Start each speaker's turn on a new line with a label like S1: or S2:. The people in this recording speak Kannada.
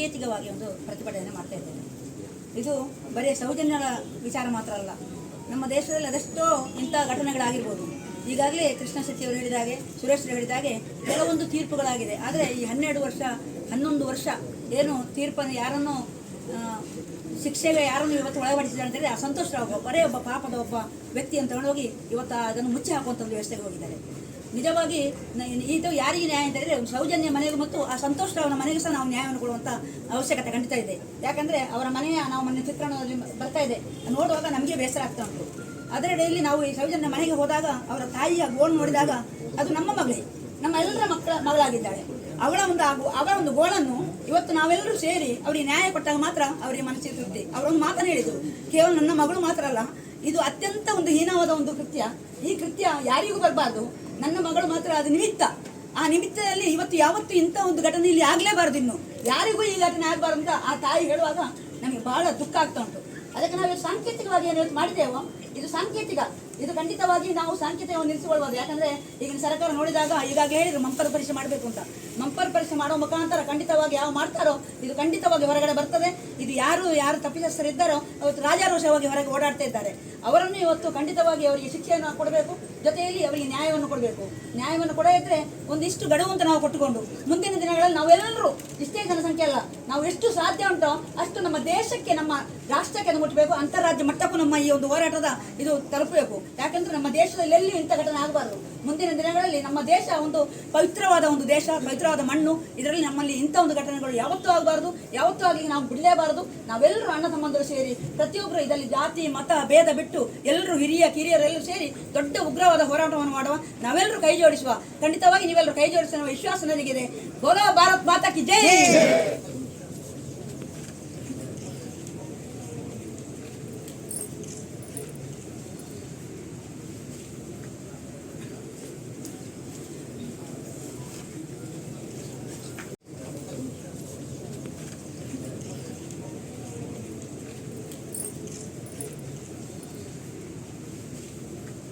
S1: ಸಾಂಕೇತಿಕವಾಗಿ ಒಂದು ಪ್ರತಿಭಟನೆ ಮಾಡ್ತಾ ಇದ್ದೇವೆ. ಇದು ಬರೀ ಸೌಜನ್ಯದ ವಿಚಾರ ಮಾತ್ರ ಅಲ್ಲ, ನಮ್ಮ ದೇಶದಲ್ಲಿ ಅದೆಷ್ಟೋ ಇಂಥ ಘಟನೆಗಳಾಗಿರ್ಬೋದು. ಈಗಾಗಲೇ ಕೃಷ್ಣ ಶೆಟ್ಟಿ ಅವರು ಹೇಳಿದ ಹಾಗೆ, ಸುರೇಶ್ ಹೇಳಿದ ಹಾಗೆ ಕೆಲವೊಂದು ತೀರ್ಪುಗಳಾಗಿದೆ. ಆದರೆ ಈ 11 ವರ್ಷ ಏನು ತೀರ್ಪನ್ನು ಯಾರನ್ನು ಶಿಕ್ಷೆಗೆ ಯಾರನ್ನು ಇವತ್ತು ಒಳಪಡಿಸಿದ್ದಾರೆ ಅಂತೇಳಿ ಆ ಸಂತೋಷ್ ರಾವ್ ಬರೇ ಒಬ್ಬ ಪಾಪದ ಒಬ್ಬ ವ್ಯಕ್ತಿಯನ್ನು ತಗೊಂಡೋಗಿ ಇವತ್ತು ಅದನ್ನು ಮುಚ್ಚಿ ಹಾಕುವಂಥ ಒಂದು ವ್ಯವಸ್ಥೆಗೆ ಹೋಗಿದ್ದಾರೆ. ನಿಜವಾಗಿ ಇದು ಯಾರಿಗೆ ನ್ಯಾಯ ಅಂತ ಹೇಳಿದರೆ ಸೌಜನ್ಯ ಮನೆಗೂ ಮತ್ತು ಆ ಸಂತೋಷ್ ರಾವ್ನ ಮನೆಗೂ ಸಹ ನಾವು ನ್ಯಾಯವನ್ನು ಕೊಡುವಂಥ ಅವಶ್ಯಕತೆ ಖಂಡಿತ ಇದೆ. ಯಾಕಂದರೆ ಅವರ ಮನೆಯ ನಾವು ಮೊನ್ನೆ ಚಿತ್ರಣದಲ್ಲಿ ಬರ್ತಾ ಇದೆ ನೋಡುವಾಗ ನಮಗೆ ಬೇಸರ ಆಗ್ತಾ ಉಂಟು. ಅದರ ಡೈಲಿ ನಾವು ಈ ಸೌಜನ್ಯ ಮನೆಗೆ ಹೋದಾಗ ಅವರ ತಾಯಿಯ ಗೋಳು ನೋಡಿದಾಗ ಅದು ನಮ್ಮ ಮಗಳೇ, ನಮ್ಮ ಎಲ್ಲರ ಮಗಳಾಗಿದ್ದಾಳೆ. ಅವರ ಒಂದು ಗೋಳನ್ನು ಇವತ್ತು ನಾವೆಲ್ಲರೂ ಸೇರಿ ಅವರಿಗೆ ನ್ಯಾಯ ಕೊಟ್ಟಾಗ ಮಾತ್ರ ಅವರಿಗೆ ಮನಸ್ಸಿಗೆ ತೃಪ್ತಿ. ಅವರೊಂದು ಮಾತನ್ನು ಹೇಳಿದರು, ಕೇವಲ ನನ್ನ ಮಗಳು ಮಾತ್ರ ಅಲ್ಲ, ಇದು ಅತ್ಯಂತ ಒಂದು ಹೀನವಾದ ಒಂದು ಕೃತ್ಯ. ಈ ಕೃತ್ಯ ಯಾರಿಗೂ ಬರಬಾರ್ದು, ನನ್ನ ಮಗಳು ಮಾತ್ರ ಅದು ನಿಮಿತ್ತ. ಆ ನಿಮಿತ್ತದಲ್ಲಿ ಇವತ್ತು ಯಾವತ್ತೂ ಇಂಥ ಒಂದು ಘಟನೆ ಇಲ್ಲಿ ಆಗಲೇಬಾರ್ದು, ಇನ್ನು ಯಾರಿಗೂ ಈ ಘಟನೆ ಆಗಬಾರ್ದು ಅಂತ ಆ ತಾಯಿ ಹೇಳುವಾಗ ನಮಗೆ ಬಹಳ ದುಃಖ ಆಗ್ತಾ ಉಂಟು. ಅದಕ್ಕೆ ನಾವು ಸಾಂಕೇತಿಕವಾಗಿ ಏನು ಮಾಡಿದ್ದೇವೋ ಇದು ಸಾಂಕೇತಿಕ, ಇದು ಖಂಡಿತವಾಗಿ ನಾವು ಸಾಂಕೇತಿಕವನ್ನು ನಿಲ್ಲಿಸಿಕೊಳ್ಬೋದು. ಯಾಕಂದರೆ ಈಗಿನ ಸರ್ಕಾರ ನೋಡಿದಾಗ ಈಗಾಗಲೇ ಹೇಳಿದ್ರು ಮಂಪರ್ ಪರೀಕ್ಷೆ ಮಾಡಬೇಕು ಅಂತ. ಮಂಪರ್ ಪರೀಕ್ಷೆ ಮಾಡುವ ಮುಖಾಂತರ ಖಂಡಿತವಾಗಿ ಯಾವ ಮಾಡ್ತಾರೋ ಇದು ಖಂಡಿತವಾಗಿ ಹೊರಗಡೆ ಬರ್ತದೆ. ಇದು ಯಾರು ತಪ್ಪಿತಸ್ಥರಿದ್ದಾರೋ ಅವತ್ತು ರಾಜಾರೋಷವಾಗಿ ಹೊರಗೆ ಓಡಾಡ್ತಾ ಇದ್ದಾರೆ. ಅವರನ್ನು ಇವತ್ತು ಖಂಡಿತವಾಗಿ ಅವರಿಗೆ ಶಿಕ್ಷೆಯನ್ನು ಕೊಡಬೇಕು, ಜೊತೆಯಲ್ಲಿ ಅವರಿಗೆ ನ್ಯಾಯವನ್ನು ಕೊಡಬೇಕು. ನ್ಯಾಯವನ್ನು ಕೊಡದಿದ್ದರೆ ಒಂದಿಷ್ಟು ಗಡುವು ಅಂತ ನಾವು ಕೊಟ್ಟುಕೊಂಡು ಮುಂದಿನ ದಿನಗಳಲ್ಲಿ ನಾವೆಲ್ಲರೂ ಇಷ್ಟೇ ಜನಸಂಖ್ಯೆ ಅಲ್ಲ, ನಾವು ಎಷ್ಟು ಸಾಧ್ಯ ಉಂಟೋ ಅಷ್ಟು ನಮ್ಮ ದೇಶಕ್ಕೆ, ನಮ್ಮ ರಾಷ್ಟ್ರಕ್ಕೆ ಅದು ಮುಟ್ಟಬೇಕು. ಅಂತಾರಾಜ್ಯ ಮಟ್ಟಕ್ಕೂ ನಮ್ಮ ಈ ಒಂದು ಹೋರಾಟದ ಇದು ತಲುಪಬೇಕು. ಯಾಕಂದ್ರೆ ನಮ್ಮ ದೇಶದಲ್ಲಿ ಎಲ್ಲಿಯೂ ಇಂಥ ಘಟನೆ ಆಗಬಾರ್ದು. ಮುಂದಿನ ದಿನಗಳಲ್ಲಿ ನಮ್ಮ ದೇಶ ಒಂದು ಪವಿತ್ರವಾದ ಒಂದು ದೇಶ, ಪವಿತ್ರವಾದ ಮಣ್ಣು. ಇದರಲ್ಲಿ ನಮ್ಮಲ್ಲಿ ಇಂಥ ಒಂದು ಘಟನೆಗಳು ಯಾವತ್ತೂ ಆಗಬಾರ್ದು, ಯಾವತ್ತೂ ಆಗಲಿ ನಾವು ಬಿಡಲೇಬಾರದು. ನಾವೆಲ್ಲರೂ ಅಣ್ಣ ತಮ್ಮಂದರು ಸೇರಿ ಪ್ರತಿಯೊಬ್ಬರು ಇದರಲ್ಲಿ ಜಾತಿ ಮತ ಭೇದ ಬಿಟ್ಟು ಎಲ್ಲರೂ ಕಿರಿಯರೆಲ್ಲರೂ ಸೇರಿ ದೊಡ್ಡ ಉಗ್ರವಾದ ಹೋರಾಟವನ್ನು ಮಾಡುವ, ನಾವೆಲ್ಲರೂ ಕೈ ಜೋಡಿಸುವ. ಖಂಡಿತವಾಗಿ ನೀವೆಲ್ಲರೂ ಕೈ ಜೋಡಿಸುವ ವಿಶ್ವಾಸ ನನಗಿದೆ. ಬೋಲೋ ಭಾರತ್ ಮಾತಾ ಕಿ ಜೈ.